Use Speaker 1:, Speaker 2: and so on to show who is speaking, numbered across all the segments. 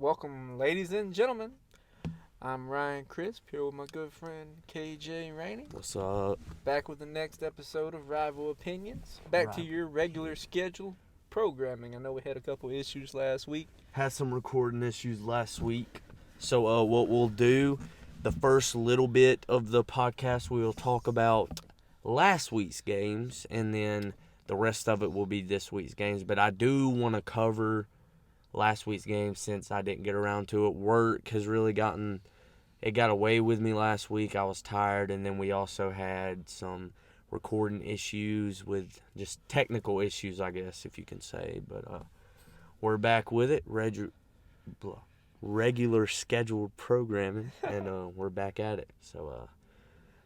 Speaker 1: Welcome, ladies and gentlemen. I'm Ryan Crisp, here with my good friend KJ Rainey.
Speaker 2: What's up?
Speaker 1: Back with the next episode of Rival Opinions. Back to
Speaker 2: Right.
Speaker 1: your regular schedule programming. I know we had a couple issues last week.
Speaker 2: Had some recording issues last week. So what we'll do, the first little bit of the podcast, we will talk about last week's games, and then the rest of it will be this week's games. But I do want to cover last week's game since I didn't get around to it. Work has really got away with me last week. I was tired, and then we also had some recording issues with just technical issues, I guess, if you can say. But we're back with it, regular scheduled programming, and we're back at it. So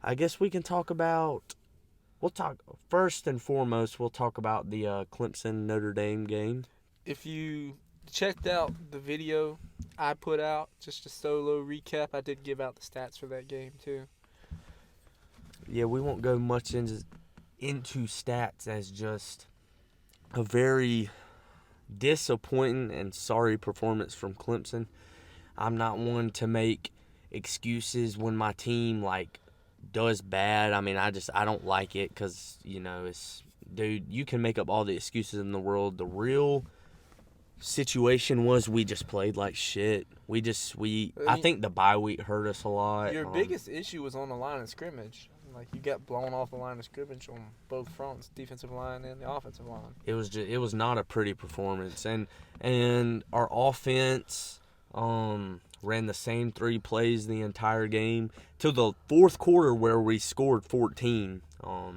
Speaker 2: I guess we can talk about. We'll talk first and foremost. We'll talk about the Clemson Notre Dame game.
Speaker 1: If you checked out the video I put out, just a solo recap, I did give out the stats for that game too.
Speaker 2: Yeah, we won't go much into stats as just a very disappointing and sorry performance from Clemson. I'm not one to make excuses when my team does bad. I mean, I don't like it because it's dude. You can make up all the excuses in the world. The real situation was we just played like shit. I think the bye week hurt us a lot.
Speaker 1: Your biggest issue was on the line of scrimmage. You got blown off the line of scrimmage on both fronts, defensive line and the offensive line.
Speaker 2: It was not a pretty performance, and our offense ran the same 3 plays the entire game till the fourth quarter where we scored 14.
Speaker 1: A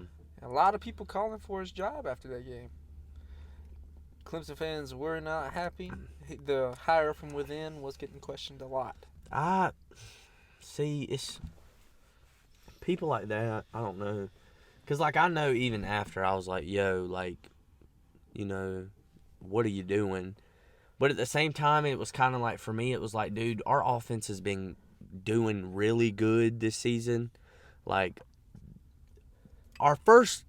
Speaker 1: lot of people calling for his job after that game. Clemson fans were not happy. The hire from within was getting questioned a lot.
Speaker 2: It's people like that. I don't know, cause I know even after I was like, yo, what are you doing? But at the same time, it was kind of like, for me, it was like, dude, our offense has been doing really good this season. Our first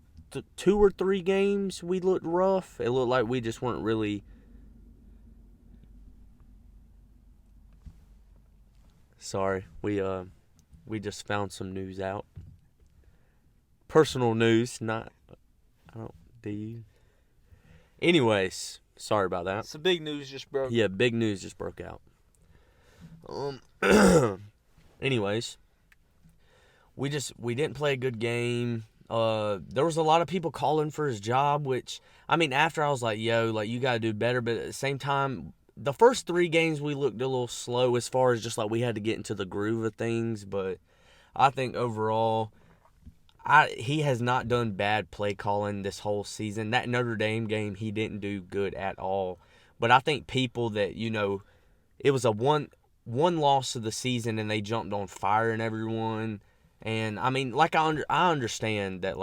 Speaker 2: 2 or 3 games, we looked rough. It looked like we just weren't really. Sorry, we just found some news out. Personal news, not. I don't. Do you? Anyways, sorry about that.
Speaker 1: Some big news just broke.
Speaker 2: Yeah, big news just broke out. Anyways, we didn't play a good game. There was a lot of people calling for his job, which, I mean, after I was like, yo, you got to do better. But at the same time, the first 3 games we looked a little slow as far as just we had to get into the groove of things. But I think overall, he has not done bad play calling this whole season. That Notre Dame game, he didn't do good at all. But I think people that, it was a one loss of the season and they jumped on firing everyone. And, I mean, I understand that,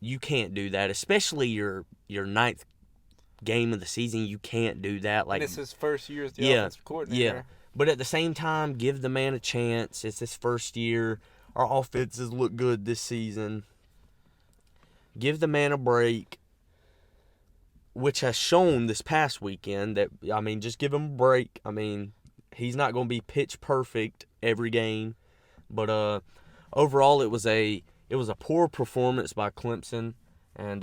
Speaker 2: you can't do that, especially your 9th game of the season. You can't do that.
Speaker 1: And it's his first year as the offensive coordinator.
Speaker 2: Yeah, but at the same time, give the man a chance. It's his first year. Our offenses look good this season. Give the man a break, which has shown this past weekend that, I mean, just give him a break. I mean, he's not going to be pitch perfect every game, but overall, it was a poor performance by Clemson, and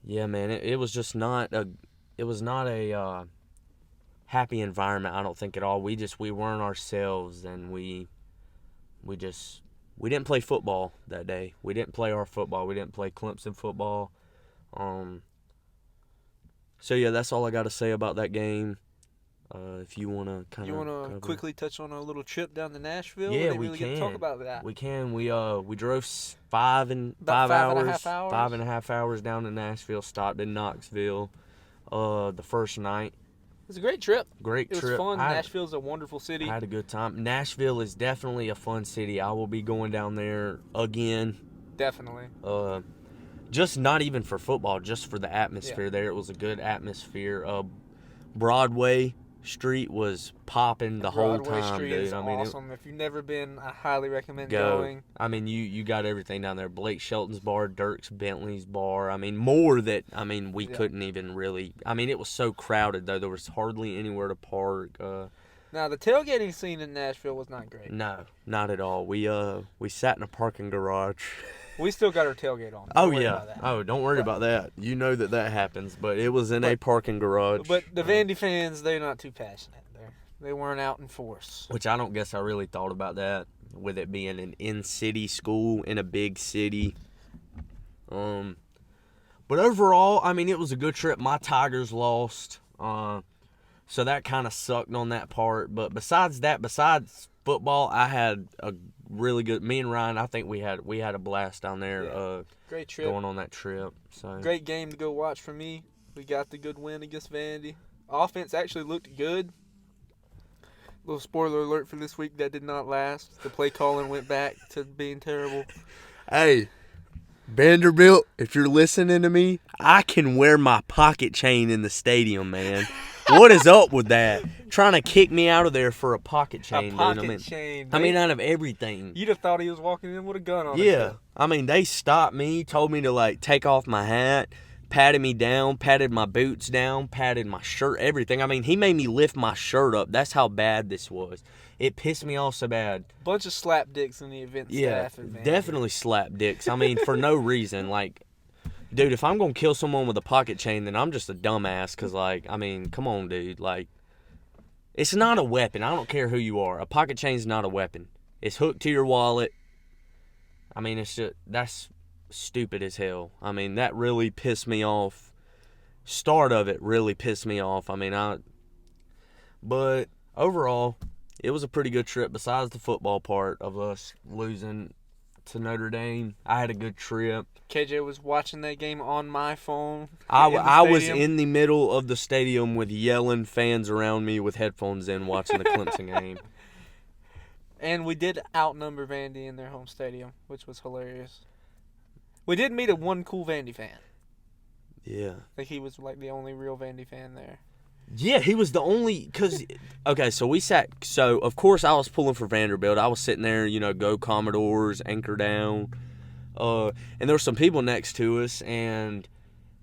Speaker 2: yeah, man, it was just not a happy environment. I don't think at all. We weren't ourselves, and we didn't play football that day. We didn't play our football. We didn't play Clemson football. So yeah, that's all I got to say about that game. If you want to kind of...
Speaker 1: You want to quickly touch on a little trip down to Nashville?
Speaker 2: Yeah,
Speaker 1: we can. Get to talk about that.
Speaker 2: We can. We drove 5 and a half hours down to Nashville, stopped in Knoxville the first night.
Speaker 1: It was a great trip.
Speaker 2: It
Speaker 1: was fun. Nashville's a wonderful city.
Speaker 2: I had a good time. Nashville is definitely a fun city. I will be going down there again.
Speaker 1: Definitely.
Speaker 2: Just not even for football, just for the atmosphere there. It was a good atmosphere. Broadway Street was popping the whole
Speaker 1: Broadway
Speaker 2: time,
Speaker 1: Street
Speaker 2: dude.
Speaker 1: is
Speaker 2: I mean,
Speaker 1: awesome. If you've never been, I highly recommend
Speaker 2: go.
Speaker 1: going.
Speaker 2: I mean, you got everything down there. Blake Shelton's bar, Dirks Bentley's bar. I mean, more that, I mean, we couldn't even really. I mean, it was so crowded, though. There was hardly anywhere to park.
Speaker 1: Now, the tailgating scene in Nashville was not great.
Speaker 2: No, not at all. We sat in a parking garage.
Speaker 1: We still got our tailgate on.
Speaker 2: Oh,
Speaker 1: Don't worry
Speaker 2: yeah.
Speaker 1: about that.
Speaker 2: Oh, don't worry about that. You know that happens, but it was in a parking garage.
Speaker 1: But the Vandy fans, they're not too passionate. They weren't out in force.
Speaker 2: Which I don't guess I really thought about that, with it being an in-city school in a big city. But overall, I mean, it was a good trip. My Tigers lost, so that kind of sucked on that part. But besides football, I had a really good. Me and Ryan, I think we had a blast down there.
Speaker 1: Yeah. Great trip.
Speaker 2: Going on that trip. So
Speaker 1: great game to go watch for me. We got the good win against Vandy. Offense actually looked good. Little spoiler alert for this week, that did not last. The play calling went back to being terrible.
Speaker 2: Hey, Vanderbilt, if you're listening to me, I can wear my pocket chain in the stadium, man. What is up with that? Trying to kick me out of there for a pocket chain, dude.
Speaker 1: Chain.
Speaker 2: I mean, out of everything.
Speaker 1: You'd have thought he was walking in with a gun on.
Speaker 2: Yeah. I mean, they stopped me, told me to, like, take off my hat, patted me down, patted my boots down, patted my shirt, everything. I mean, he made me lift my shirt up. That's how bad this was. It pissed me off so bad.
Speaker 1: Bunch of slap dicks in the event staff. Yeah,
Speaker 2: definitely slap dicks. I mean, for no reason. Like, dude, if I'm going to kill someone with a pocket chain, then I'm just a dumbass. Because, like, I mean, come on, dude. Like, it's not a weapon. I don't care who you are. A pocket chain's not a weapon. It's hooked to your wallet. I mean, it's just, that's stupid as hell. I mean, that really pissed me off. Start of it really pissed me off. I mean, but overall, it was a pretty good trip. Besides the football part of us losing to Notre Dame, I had a good trip.
Speaker 1: KJ was watching that game on my phone.
Speaker 2: I was in the middle of the stadium with yelling fans around me with headphones in, watching the Clemson game.
Speaker 1: And we did outnumber Vandy in their home stadium, which was hilarious. We did meet one cool Vandy fan.
Speaker 2: Yeah.
Speaker 1: I think he was like the only real Vandy fan there.
Speaker 2: Yeah, he was the only, because, okay, so of course I was pulling for Vanderbilt. I was sitting there, go Commodores, anchor down. And there were some people next to us, and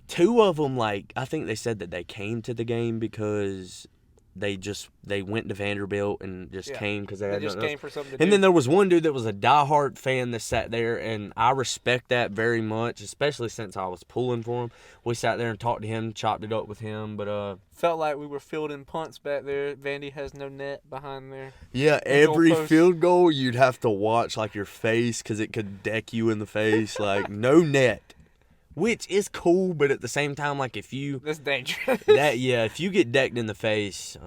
Speaker 2: two of them, like, I think they said that they came to the game because they went to Vanderbilt and just came because they had
Speaker 1: just
Speaker 2: nothing
Speaker 1: came
Speaker 2: else.
Speaker 1: for something to
Speaker 2: And
Speaker 1: do.
Speaker 2: then there was one dude that was a diehard fan that sat there, and I respect that very much, especially since I was pulling for him. We sat there and talked to him, chopped it up with him, but
Speaker 1: felt like we were fielding punts back there. Vandy has no net behind there.
Speaker 2: Yeah, every field goal you'd have to watch like your face because it could deck you in the face. Like, no net. Which is cool, but at the same time, like, if you...
Speaker 1: That's dangerous.
Speaker 2: If you get decked in the face,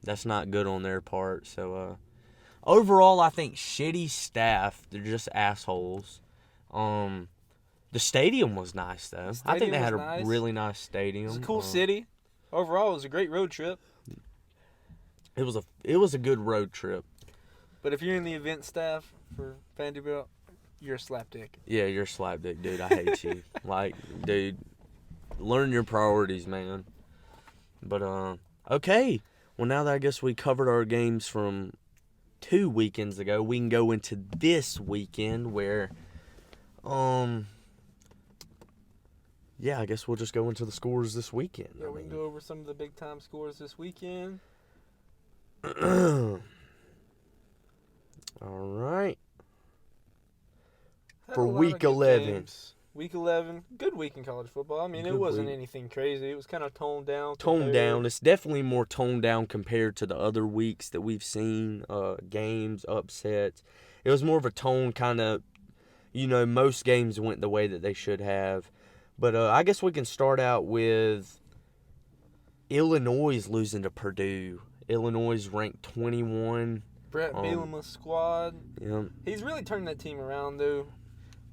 Speaker 2: that's not good on their part. So, overall, I think shitty staff. They're just assholes. The stadium was nice, though. I think they had a really nice stadium.
Speaker 1: It's a cool city. Overall, it was a great road trip.
Speaker 2: It was a good road trip.
Speaker 1: But if you're in the event staff for Vanderbilt, you're a slapdick.
Speaker 2: Yeah, you're a slapdick, dude. I hate you. Like, dude, learn your priorities, man. But, okay. Well, now that I guess we covered our games from 2 weekends ago, we can go into this weekend where, yeah, I guess we'll just go into the scores this weekend.
Speaker 1: Yeah, we can go over some of the big-time scores this weekend.
Speaker 2: All right. For week 11.
Speaker 1: Week 11, good week in college football. I mean, it wasn't anything crazy. It was kind of toned down.
Speaker 2: Toned down. It's definitely more toned down compared to the other weeks that we've seen. Games, upsets. It was more of a tone kind of, most games went the way that they should have. But I guess we can start out with Illinois losing to Purdue. Illinois ranked 21.
Speaker 1: Brett Bielema's squad.
Speaker 2: Yeah.
Speaker 1: He's really turned that team around, though.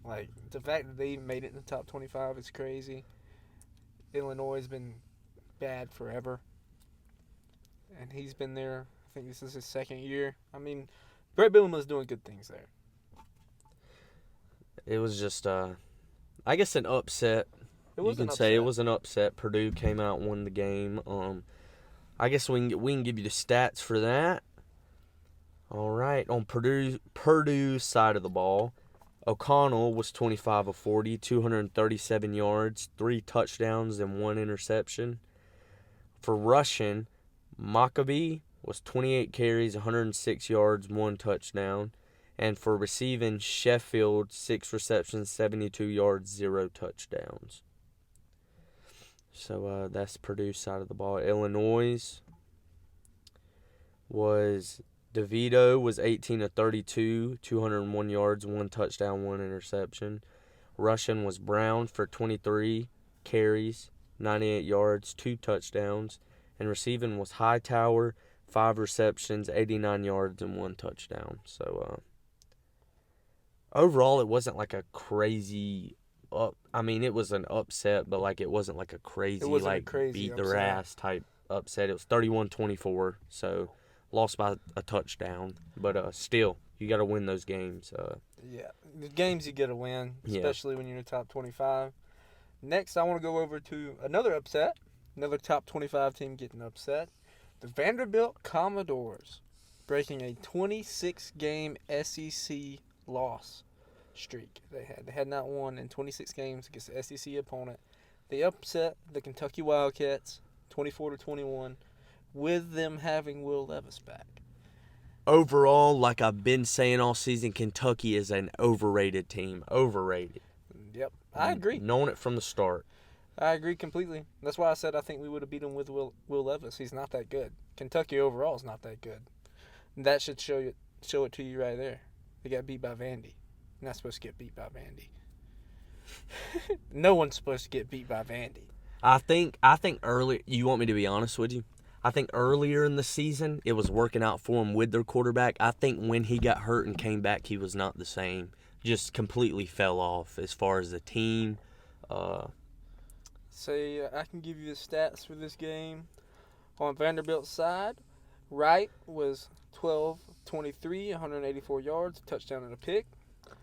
Speaker 1: Like, the fact that they even made it in the top 25 is crazy. Illinois has been bad forever. And he's been there, I think this is his second year. I mean, Brett Bielema's doing good things there.
Speaker 2: It was just, I guess, an upset. It was an upset. Purdue came out and won the game. I guess we can give you the stats for that. All right, on Purdue's side of the ball, O'Connell was 25 of 40, 237 yards, 3 touchdowns, and 1 interception. For rushing, Maccabee was 28 carries, 106 yards, 1 touchdown. And for receiving, Sheffield, 6 receptions, 72 yards, 0 touchdowns. So that's Purdue's side of the ball. Illinois was DeVito was 18 of 32, 201 yards, 1 touchdown, 1 interception. Rushing was Brown for 23 carries, 98 yards, 2 touchdowns. And receiving was Hightower, 5 receptions, 89 yards, and 1 touchdown. So overall, it wasn't like a crazy it was an upset, but like it wasn't like a crazy beat
Speaker 1: upset.
Speaker 2: their ass type upset. It was 31-24, so lost by a touchdown. But still, you got to win those games.
Speaker 1: Yeah, the games you got to win, especially when you're in the top 25. Next, I want to go over to another upset, another top 25 team getting upset. The Vanderbilt Commodores breaking a 26-game SEC loss streak they had not won in 26 games against the SEC opponent. They upset the Kentucky Wildcats 24-21 with them having Will Levis back.
Speaker 2: Overall, like I've been saying all season, Kentucky is an overrated team. Overrated.
Speaker 1: Yep, I agree.
Speaker 2: Known it from the start.
Speaker 1: I agree completely. That's why I said I think we would have beat him with Will Levis. He's not that good. Kentucky overall is not that good. And that should show it to you right there. They got beat by Vandy. You're not supposed to get beat by Vandy. No one's supposed to get beat by Vandy.
Speaker 2: I think early. You want me to be honest with you? I think earlier in the season it was working out for him with their quarterback. I think when he got hurt and came back, he was not the same. Just completely fell off as far as the team.
Speaker 1: I can give you the stats for this game. On Vanderbilt's side, Wright was 12-23, 184 yards, a touchdown and a pick. On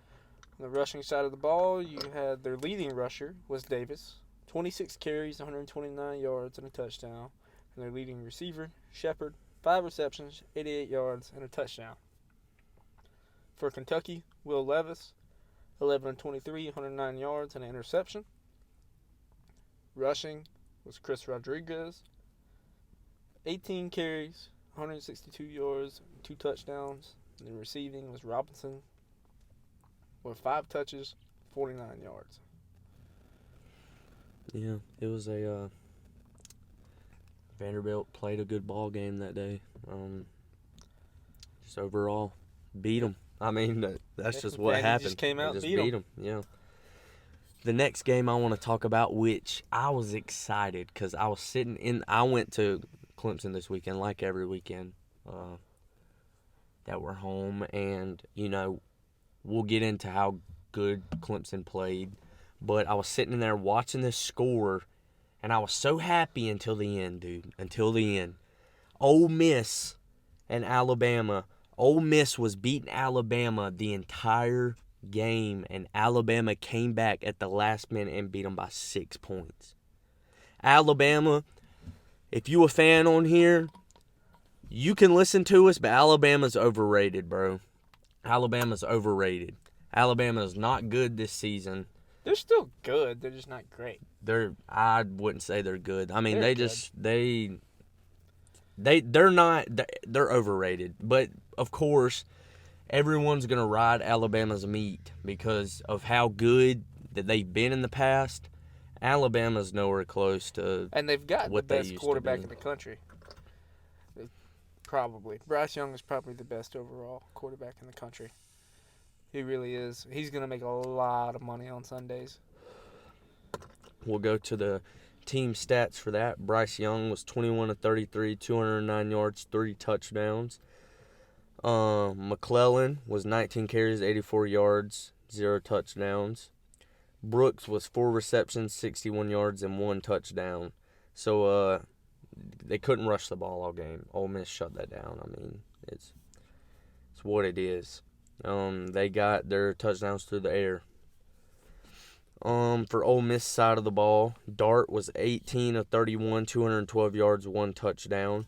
Speaker 1: the rushing side of the ball, you had their leading rusher was Davis, 26 carries, 129 yards, and a touchdown. And their leading receiver, Shepard, 5 receptions, 88 yards, and a touchdown. For Kentucky, Will Levis, 11-23, 109 yards, and an interception. Rushing was Chris Rodriguez, 18 carries, 162 yards, 2 touchdowns. And the receiving was Robinson with 5 touches, 49 yards.
Speaker 2: Yeah, it was a Vanderbilt played a good ball game that day. Just overall, beat them. I mean, that's just what happened.
Speaker 1: Just came out
Speaker 2: and
Speaker 1: beat
Speaker 2: them. Yeah. The next game I want to talk about, which I was excited because I was sitting in. I went to Clemson this weekend, like every weekend that we're home, and we'll get into how good Clemson played. But I was sitting in there watching this score, and I was so happy until the end, dude. Until the end. Ole Miss and Alabama. Ole Miss was beating Alabama the entire game, and Alabama came back at the last minute and beat them by 6 points. Alabama, if you a fan on here, you can listen to us, but Alabama's overrated, bro. Alabama's overrated. Alabama's not good this season.
Speaker 1: They're still good. They're just not great.
Speaker 2: I wouldn't say they're good. I mean,
Speaker 1: they're
Speaker 2: they're not. They're overrated. But of course, everyone's gonna ride Alabama's meat because of how good that they've been in the past. Alabama's nowhere close to.
Speaker 1: And they've got
Speaker 2: what
Speaker 1: the best
Speaker 2: they used
Speaker 1: quarterback
Speaker 2: to be.
Speaker 1: in the country. Probably. Bryce Young is probably the best overall quarterback in the country. He really is. He's going to make a lot of money on Sundays.
Speaker 2: We'll go to the team stats for that. Bryce Young was 21-33, 209 yards, 3 touchdowns. McClellan was 19 carries, 84 yards, 0 touchdowns. Brooks was 4 receptions, 61 yards, and 1 touchdown. So they couldn't rush the ball all game. Ole Miss shut that down. I mean, it's what it is. They got their touchdowns through the air. For Ole Miss side of the ball, Dart was 18 of 31, 212 yards, 1 touchdown.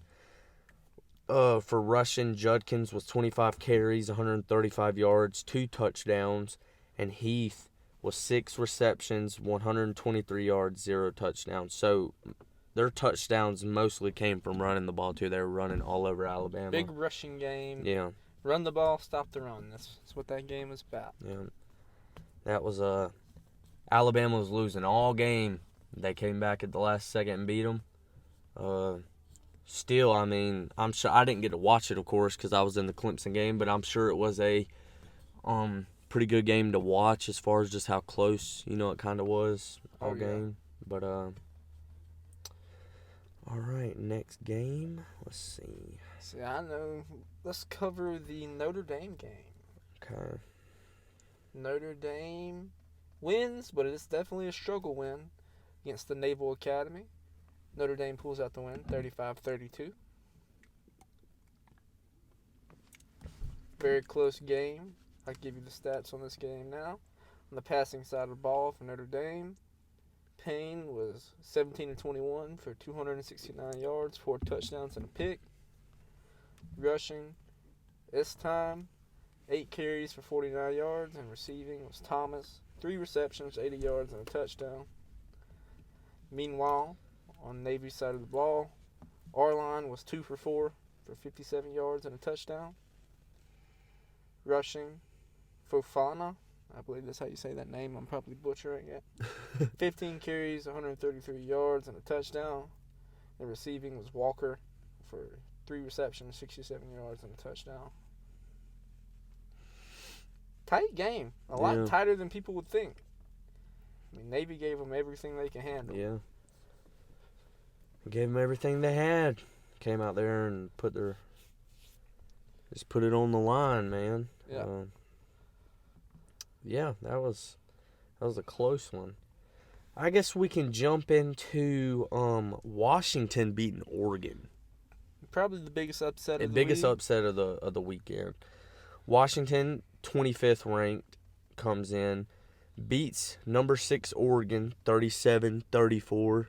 Speaker 2: For rushing, Judkins was 25 carries, 135 yards, 2 touchdowns, and Heath was 6 receptions, 123 yards, 0 touchdowns. So their touchdowns mostly came from running the ball too. They were running all over Alabama.
Speaker 1: Big rushing game.
Speaker 2: Yeah.
Speaker 1: Run the ball, stop the run. That's what that game was about.
Speaker 2: Yeah. That was Alabama was losing all game. They came back at the last second and beat them. Still, I mean, I'm sure I didn't get to watch it, of course, because I was in the Clemson game, but I'm sure it was a pretty good game to watch as far as just how close, it kind of was all game. But all right, next game. Let's see.
Speaker 1: See, I know. Let's cover the Notre Dame game.
Speaker 2: Okay.
Speaker 1: Notre Dame wins, but it's definitely a struggle win against the Naval Academy. Notre Dame pulls out the win, 35-32. Very close game. I'll give you the stats on this game now. On the passing side of the ball for Notre Dame, Payne was 17-21 for 269 yards, 4 touchdowns, and a pick. Rushing, this time, 8 carries for 49 yards, and receiving was Thomas, 3 receptions, 80 yards, and a touchdown. Meanwhile, on Navy's side of the ball, Arline was 2 for 4 for 57 yards and a touchdown. Rushing, Fofana, I believe that's how you say that name. I'm probably butchering it. 15 carries, 133 yards, and a touchdown. And receiving was Walker for 3 receptions, 67 yards, and a touchdown. Tight game. A lot tighter than people would think. I mean, Navy gave them everything they can handle.
Speaker 2: Yeah. Gave them everything they had. Came out there and just put it on the line, man.
Speaker 1: Yeah.
Speaker 2: Yeah, that was a close one. I guess we can jump into Washington beating Oregon.
Speaker 1: Probably the biggest upset of the
Speaker 2: biggest
Speaker 1: week.
Speaker 2: upset of the weekend. Washington, 25th ranked, comes in, beats number 6 Oregon 37-34.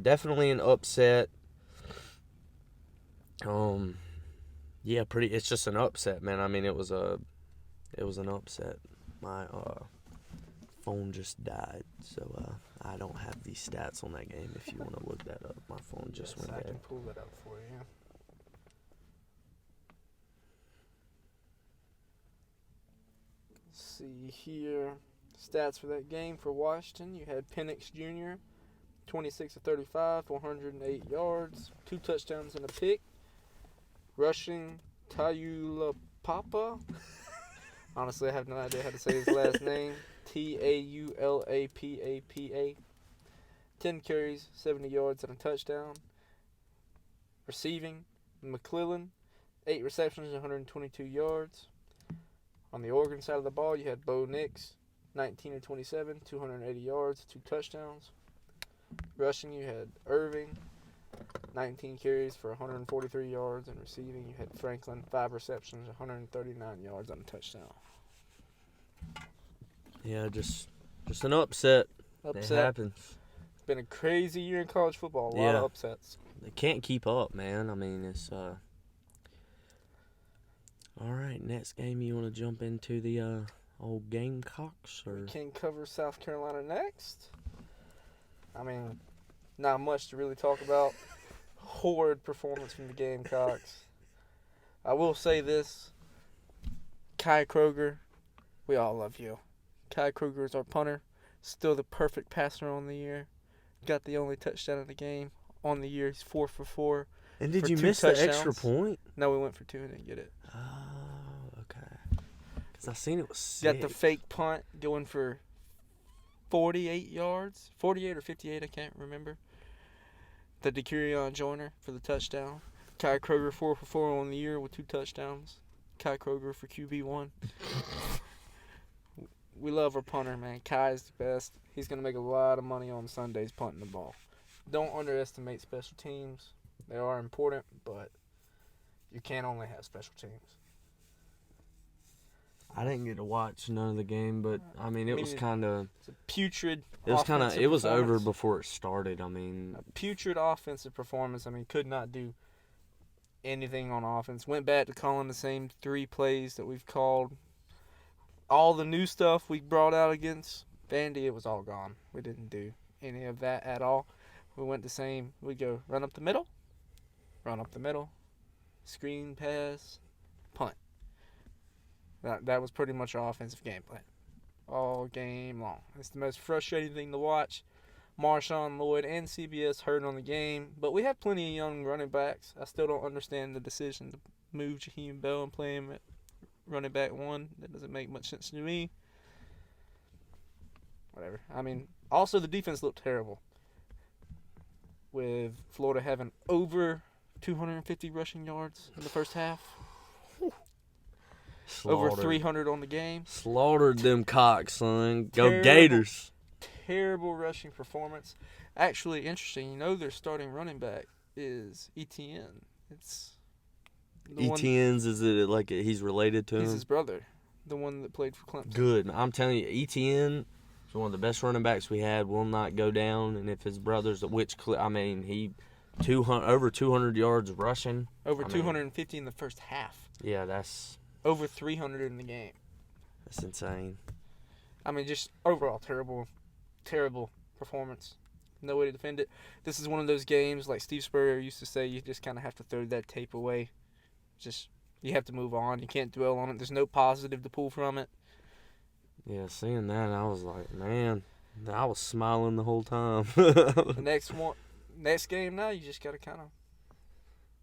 Speaker 2: Definitely an upset. Yeah, it's just an upset, man. I mean, it was an upset. My phone just died, so I don't have these stats on that game. If you want to look that up, my phone just went dead.
Speaker 1: I can pull that up for you. Let's see here. Stats for that game for Washington. You had Penix Jr., 26 of 35, 408 yards, 2 touchdowns and a pick. Rushing, Taulapapa. Honestly, I have no idea how to say his last name. Taulapapa. 10 carries, 70 yards, and a touchdown. Receiving, McClellan, 8 receptions, 122 yards. On the Oregon side of the ball, you had Bo Nix, 19 of 27, 280 yards, 2 touchdowns. Rushing, you had Irving, 19 carries for 143 yards, and receiving, you had Franklin, 5 receptions, 139 yards, and a touchdown.
Speaker 2: Yeah, just an upset. It happens.
Speaker 1: It's been a crazy year in college football. A lot of upsets.
Speaker 2: They can't keep up, man. I mean, it's All right, next game, you want to jump into the old Gamecocks? Or?
Speaker 1: We can cover South Carolina next. I mean, not much to really talk about. Horrid performance from the Gamecocks. I will say this. Kai Kroger, we all love you. Kai Kroger is our punter. Still the perfect passer on the year. Got the only touchdown of the game on the year. He's 4 for 4.
Speaker 2: And did you miss the extra point?
Speaker 1: No, we went for 2 and didn't get it.
Speaker 2: Oh, okay. Because I seen it was 6.
Speaker 1: Got the fake punt going for 48 yards. 48 or 58, I can't remember. The Decurion Joyner for the touchdown. Kai Kroger 4 for 4 on the year with 2 touchdowns. Kai Kroger for QB1. We love our punter, man. Kai's the best. He's going to make a lot of money on Sundays punting the ball. Don't underestimate special teams. They are important, but you can't only have special teams.
Speaker 2: I didn't get to watch none of the game, but I mean, it was kind of.
Speaker 1: It's a putrid.
Speaker 2: It was kind of. It was over
Speaker 1: performance.
Speaker 2: before it started. I mean,
Speaker 1: A putrid offensive performance. I mean, could not do anything on offense. Went back to calling the same 3 plays that we've called. All the new stuff we brought out against Vandy, it was all gone. We didn't do any of that at all. We went the same. We go run up the middle, screen pass, punt. That was pretty much our offensive game plan all game long. It's the most frustrating thing to watch. Marshawn Lloyd and CBS hurt on the game, but we have plenty of young running backs. I still don't understand the decision to move Jaheim Bell and play him at running back 1. That doesn't make much sense to me. Whatever. I mean, also the defense looked terrible, with Florida having over 250 rushing yards in the first half. Over 300 on the game.
Speaker 2: Slaughtered them cocks, son. Go Gators.
Speaker 1: Terrible rushing performance. Actually, interesting. Their starting running back is Etienne. It's
Speaker 2: Etienne's, is it like he's related to him?
Speaker 1: He's his brother, the one that played for Clemson.
Speaker 2: Good. I'm telling you, Etienne is one of the best running backs we had. Will not go down. And if his brother's, he over 200 yards rushing.
Speaker 1: Over 250 in the first half.
Speaker 2: Yeah, that's
Speaker 1: over 300 in the game.
Speaker 2: That's insane.
Speaker 1: I mean, just overall terrible performance. No way to defend it. This is one of those games, like Steve Spurrier used to say, you just kind of have to throw that tape away. You have to move on. You can't dwell on it. There's no positive to pull from it.
Speaker 2: Yeah, seeing that, I was like, man, I was smiling the whole time.
Speaker 1: The next game now, you just got to kind of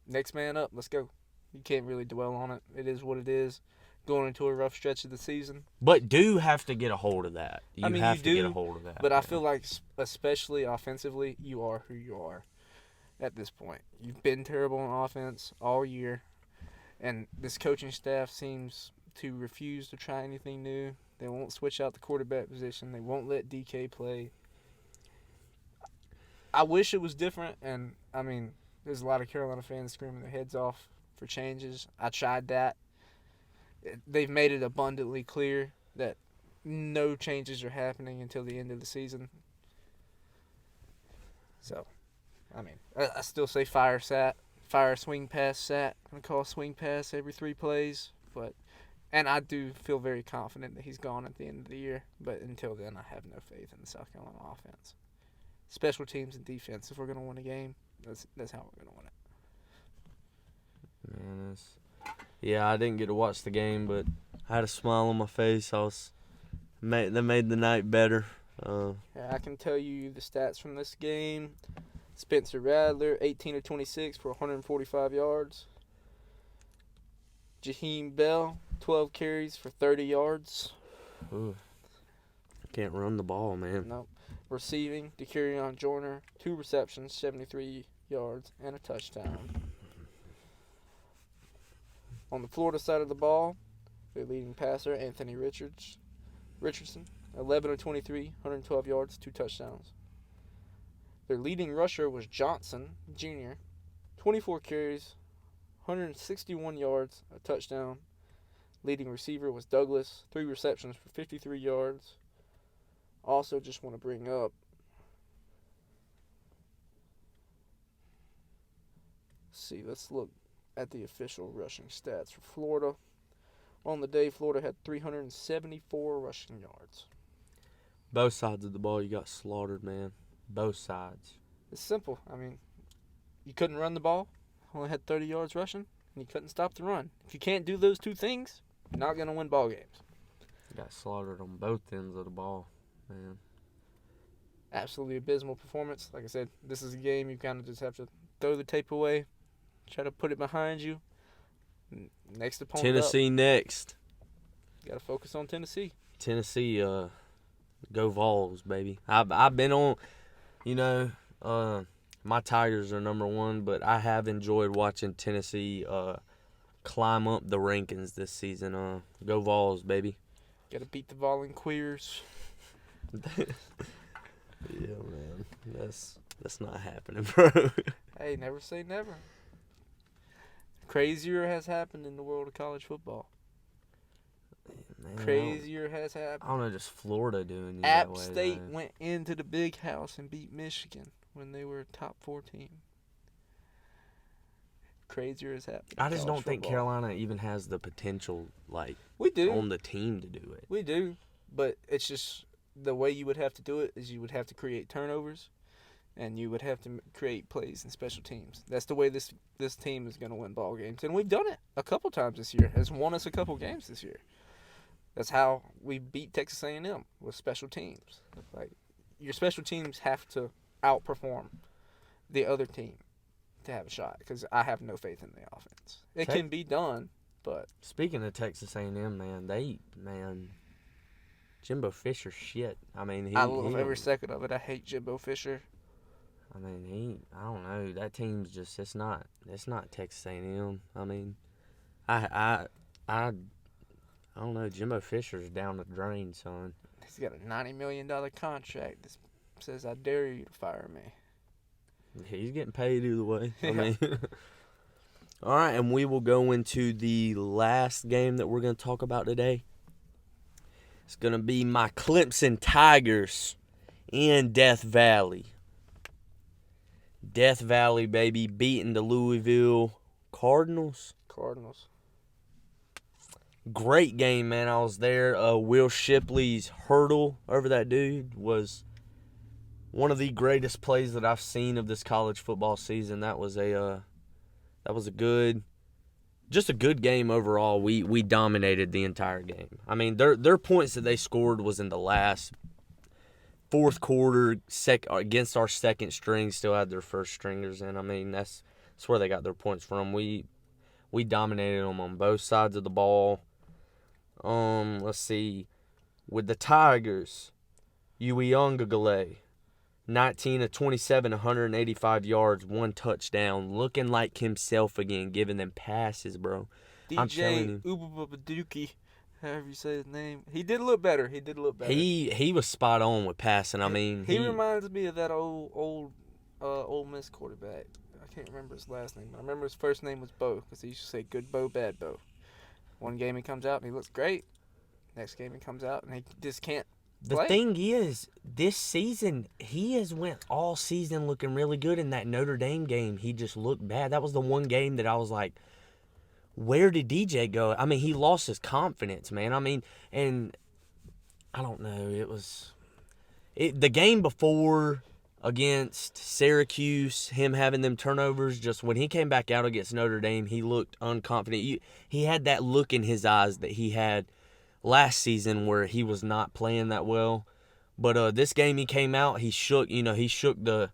Speaker 1: next man up. Let's go. You can't really dwell on it. It is what it is. Going into a rough stretch of the season.
Speaker 2: But do have to get a hold of that. You have to get a hold of that.
Speaker 1: But I feel like, especially offensively, you are who you are at this point. You've been terrible on offense all year. And this coaching staff seems to refuse to try anything new. They won't switch out the quarterback position. They won't let DK play. I wish it was different. And, I mean, there's a lot of Carolina fans screaming their heads off for changes. I tried that. They've made it abundantly clear that no changes are happening until the end of the season. So, I mean, I still say fire swing pass sat. I'm going to call swing pass every 3 plays. And I do feel very confident that he's gone at the end of the year. But until then, I have no faith in the South Carolina offense. Special teams and defense, if we're going to win a game, that's how we're going to win it.
Speaker 2: Man, yeah, I didn't get to watch the game, but I had a smile on my face. They made the night better.
Speaker 1: I can tell you the stats from this game. Spencer Rattler, 18 of 26 for 145 yards. Jaheim Bell, 12 carries for 30 yards.
Speaker 2: Ooh. Can't run the ball, man.
Speaker 1: Nope. Receiving, DeCurion Joyner, 2 receptions, 73 yards, and a touchdown. On the Florida side of the ball, their leading passer, Anthony Richardson, 11 of 23, 112 yards, 2 touchdowns. Their leading rusher was Johnson, Jr., 24 carries, 161 yards, a touchdown. Leading receiver was Douglas, 3 receptions for 53 yards. Also, just want to bring up let's look at the official rushing stats for Florida. On the day, Florida had 374 rushing yards.
Speaker 2: Both sides of the ball, you got slaughtered, man. Both sides.
Speaker 1: It's simple. I mean, you couldn't run the ball, only had 30 yards rushing, and you couldn't stop the run. If you can't do those 2 things, you're not going to win ball games.
Speaker 2: Got slaughtered on both ends of the ball, man.
Speaker 1: Absolutely abysmal performance. Like I said, this is a game you kind of just have to throw the tape away, try to put it behind you. Next opponent
Speaker 2: Tennessee next.
Speaker 1: Got to focus on Tennessee.
Speaker 2: Tennessee, go Vols, baby. I've been on, my Tigers are number 1, but I have enjoyed watching Tennessee climb up the rankings this season. Go Vols, baby.
Speaker 1: Got to beat the Volunteers.
Speaker 2: Yeah, man. That's not happening, bro.
Speaker 1: Hey, never say never. Crazier has happened in the world of college football.
Speaker 2: Man,
Speaker 1: Crazier has
Speaker 2: I
Speaker 1: happened.
Speaker 2: don't know, just Florida doing you
Speaker 1: App
Speaker 2: that way.
Speaker 1: State
Speaker 2: though.
Speaker 1: went into the big house and beat Michigan when they were a top 4 team. Crazier has happened.
Speaker 2: I just
Speaker 1: College
Speaker 2: don't think
Speaker 1: football.
Speaker 2: Carolina even has the potential, like,
Speaker 1: We do.
Speaker 2: on the team to do it.
Speaker 1: We do. But it's just the way you would have to do it is you would have to create turnovers and you would have to create plays and special teams. That's the way this team is going to win ball games. And we've done it a couple times this year. Has won us a couple games this year. That's how we beat Texas A&M with special teams. Like, your special teams have to outperform the other team to have a shot because I have no faith in the offense. It can be done, but
Speaker 2: Speaking of Texas A&M, man, Jimbo Fisher shit. I mean,
Speaker 1: I love every second of it. I hate Jimbo Fisher.
Speaker 2: I don't know. That team's just it's not Texas A&M. I mean, I don't know. Jimbo Fisher's down the drain, son.
Speaker 1: He's got a $90 million contract that says, I dare you to fire me.
Speaker 2: He's getting paid either way.
Speaker 1: Yeah.
Speaker 2: I mean, all right, and we will go into the last game that we're going to talk about today. It's going to be my Clemson Tigers in Death Valley. Death Valley, baby, beating the Louisville Cardinals. Great game, man. I was there. Will Shipley's hurdle over that dude was one of the greatest plays that I've seen of this college football season. That was a good game overall. We dominated the entire game. I mean, their points that they scored was in the last fourth quarter against our second string. Still had their first stringers in. I mean, that's where they got their points from. We dominated them on both sides of the ball. Let's see. With the Tigers, Uyunglele, 19 of 27, 185 yards, 1 touchdown, looking like himself again, giving them passes, bro. I'm telling you.
Speaker 1: DJ Ubabaduki, however you say his name, he did look better.
Speaker 2: He was spot on with passing. I mean,
Speaker 1: he reminds me of that old Ole Miss quarterback. I can't remember his last name. I remember his first name was Bo because he used to say good Bo, bad Bo. One game he comes out and he looks great. Next game he comes out and he just can't play.
Speaker 2: The thing is, this season, he has went all season looking really good. In that Notre Dame game, he just looked bad. That was the one game that I was like, where did DJ go? I mean, he lost his confidence, man. I mean, and I don't know. The game before against Syracuse, him having them turnovers, just when he came back out against Notre Dame, he looked unconfident. He had that look in his eyes that he had last season where he was not playing that well. But this game he came out, he shook the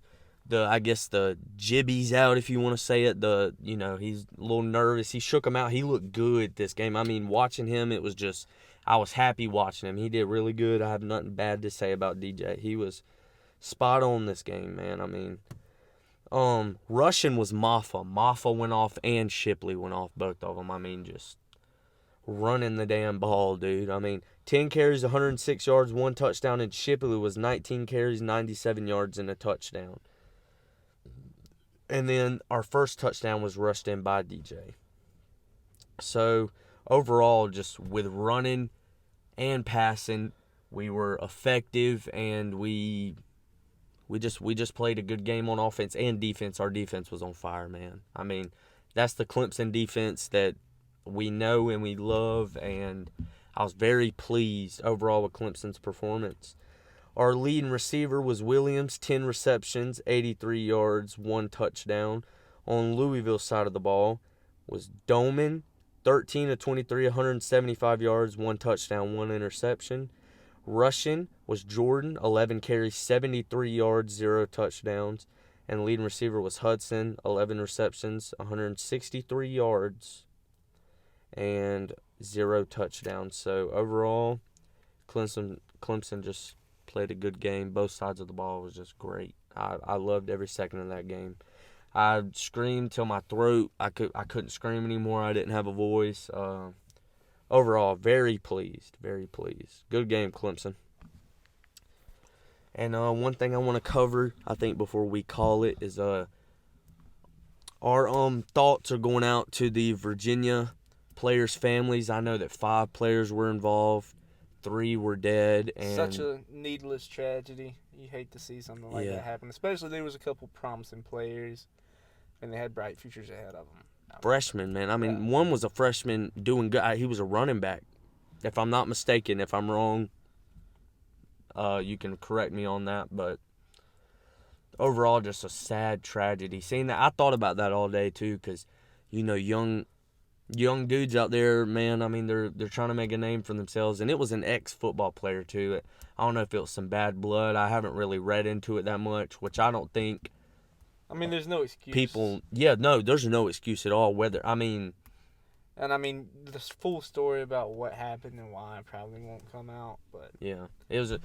Speaker 2: I guess the jibbies out, if you want to say it. He's a little nervous. He shook him out. He looked good this game. I mean, watching him, it was just, I was happy watching him. He did really good. I have nothing bad to say about DJ. He was spot on this game, man. I mean, Russian was Maffa. Maffa went off and Shipley went off, both of them. I mean, just running the damn ball, dude. I mean, 10 carries, 106 yards, 1 touchdown, and Shipley was 19 carries, 97 yards, and a touchdown. And then our first touchdown was rushed in by DJ. So, overall, just with running and passing, we were effective, and we just played a good game on offense and defense. Our defense was on fire, man. I mean, that's the Clemson defense that we know and we love, and I was very pleased overall with Clemson's performance. Our leading receiver was Williams, 10 receptions, 83 yards, 1 touchdown. On Louisville's side of the ball was Doman, 13 of 23, 175 yards, 1 touchdown, 1 interception. Rushing was Jordan, 11 carries, 73 yards, 0 touchdowns. And the leading receiver was Hudson, 11 receptions, 163 yards, and 0 touchdowns. So overall, Clemson just played a good game. Both sides of the ball was just great. I loved every second of that game. I screamed till my throat. I couldn't scream anymore. I didn't have a voice. Overall, very pleased. Very pleased. Good game, Clemson. And one thing I want to cover, I think, before we call it, is our thoughts are going out to the Virginia players' families. I know that 5 players were involved, 3 were dead, and
Speaker 1: Such a needless tragedy. You hate to see something like
Speaker 2: Yeah.
Speaker 1: that happen. Especially there was a couple promising players, and they had bright futures ahead of them.
Speaker 2: freshmen, man. I mean,
Speaker 1: Yeah.
Speaker 2: one was a freshman doing good. He was a running back, if I'm not mistaken. If I'm wrong, you can correct me on that. But overall, just a sad tragedy. Seeing that, I thought about that all day too, because young dudes out there, man. I mean, they're trying to make a name for themselves, and it was an ex-football player too. I don't know if it was some bad blood. I haven't really read into it that much, which I don't think
Speaker 1: I mean, there's no excuse.
Speaker 2: people. Yeah, no, there's no excuse at all.
Speaker 1: And I mean, the full story about what happened and why probably won't come out. But
Speaker 2: yeah, it was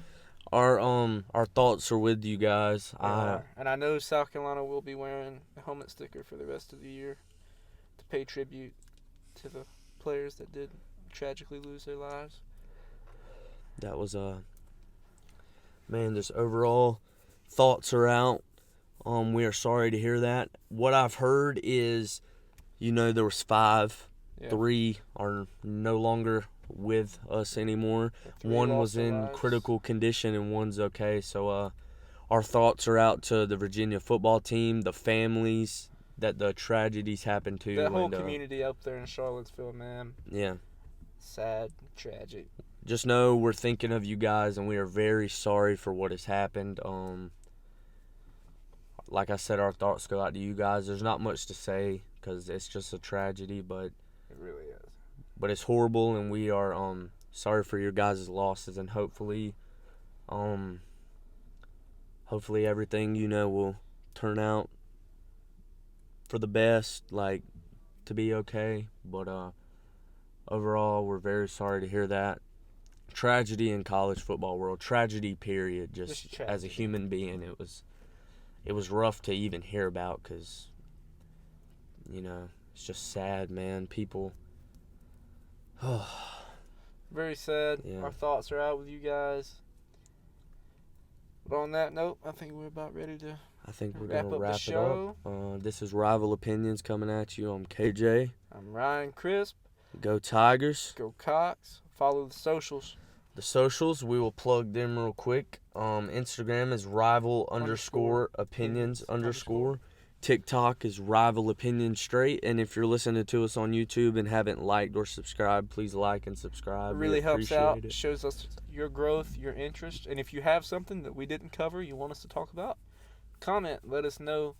Speaker 2: our thoughts are with you guys.
Speaker 1: and I know South Carolina will be wearing a helmet sticker for the rest of the year to pay tribute to the players that did tragically lose their lives.
Speaker 2: That was man, just overall thoughts are out. We are sorry to hear that. What I've heard is, there was 5.
Speaker 1: Yeah.
Speaker 2: 3 are no longer with us anymore.
Speaker 1: 3
Speaker 2: One
Speaker 1: lost
Speaker 2: was
Speaker 1: their
Speaker 2: in
Speaker 1: lives.
Speaker 2: critical condition and one's okay. So our thoughts are out to the Virginia football team, the families that the tragedies happened to.
Speaker 1: That whole
Speaker 2: and,
Speaker 1: community up there in Charlottesville, man.
Speaker 2: Yeah.
Speaker 1: Sad, tragic.
Speaker 2: Just know we're thinking of you guys, and we are very sorry for what has happened. Like I said, our thoughts go out to you guys. There's not much to say because it's just a tragedy, but
Speaker 1: It really is.
Speaker 2: it's horrible, and we are sorry for your guys' losses, and hopefully everything will turn out for the best, like to be okay. But overall, we're very sorry to hear that. Tragedy in college football world. Tragedy, period. Just as a
Speaker 1: tragedy.
Speaker 2: human being, it was rough to even hear about because, it's just sad, man. People.
Speaker 1: Very sad.
Speaker 2: Yeah.
Speaker 1: Our thoughts are out with you guys. But on that note, I think we're about ready to
Speaker 2: I think we're
Speaker 1: wrap
Speaker 2: going to
Speaker 1: up
Speaker 2: wrap
Speaker 1: the
Speaker 2: it
Speaker 1: show.
Speaker 2: up. This is Rival Opinions coming at you. I'm KJ.
Speaker 1: I'm Ryan Crisp.
Speaker 2: Go Tigers.
Speaker 1: Go Cox. Follow the socials.
Speaker 2: The socials, we will plug them real quick. Instagram is rival_opinions_. TikTok is Rival Opinion Straight. And if you're listening to us on YouTube and haven't liked or subscribed, please like and subscribe.
Speaker 1: It really helps out.
Speaker 2: It.
Speaker 1: Shows us your growth, your interest. And if you have something that we didn't cover you want us to talk about, comment. Let us know.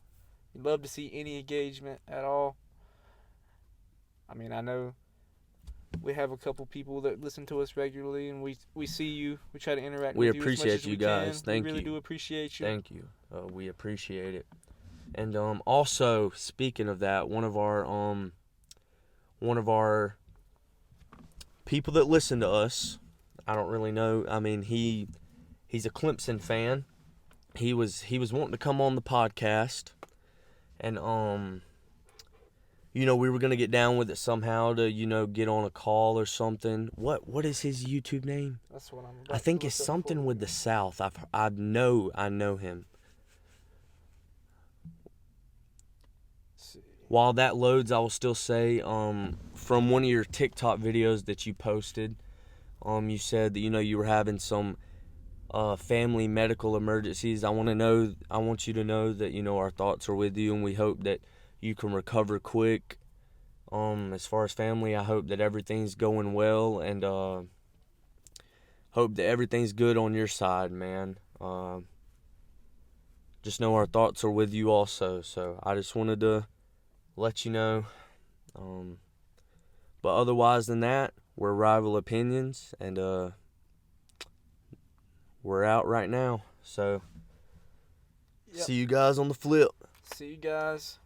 Speaker 1: We'd love to see any engagement at all. I mean, I know we have a couple people that listen to us regularly, and we see you. We try to interact
Speaker 2: We
Speaker 1: with you as much
Speaker 2: appreciate
Speaker 1: as
Speaker 2: you
Speaker 1: we
Speaker 2: guys.
Speaker 1: can.
Speaker 2: Thank
Speaker 1: we really
Speaker 2: you.
Speaker 1: do appreciate you.
Speaker 2: Thank you. We appreciate it. And also, speaking of that, one of our people that listen to us, I don't really know. I mean, he's a Clemson fan. He was wanting to come on the podcast, and we were gonna get down with it somehow to get on a call or something. What is his YouTube name?
Speaker 1: That's what I'm about
Speaker 2: I think
Speaker 1: to
Speaker 2: it's
Speaker 1: look up
Speaker 2: something
Speaker 1: for
Speaker 2: with
Speaker 1: you.
Speaker 2: the South. I know him.
Speaker 1: Let's see.
Speaker 2: While that loads, I will still say, from one of your TikTok videos that you posted, you said that you were having some family medical emergencies. I want you to know that our thoughts are with you, and we hope that you can recover quick. As far as family, I hope that everything's going well, and hope that everything's good on your side, man. Just know our thoughts are with you also. So I just wanted to let you know. But otherwise than that, we're Rival Opinions, and we're out right now. So
Speaker 1: Yep.
Speaker 2: see you guys on the flip.
Speaker 1: See you guys.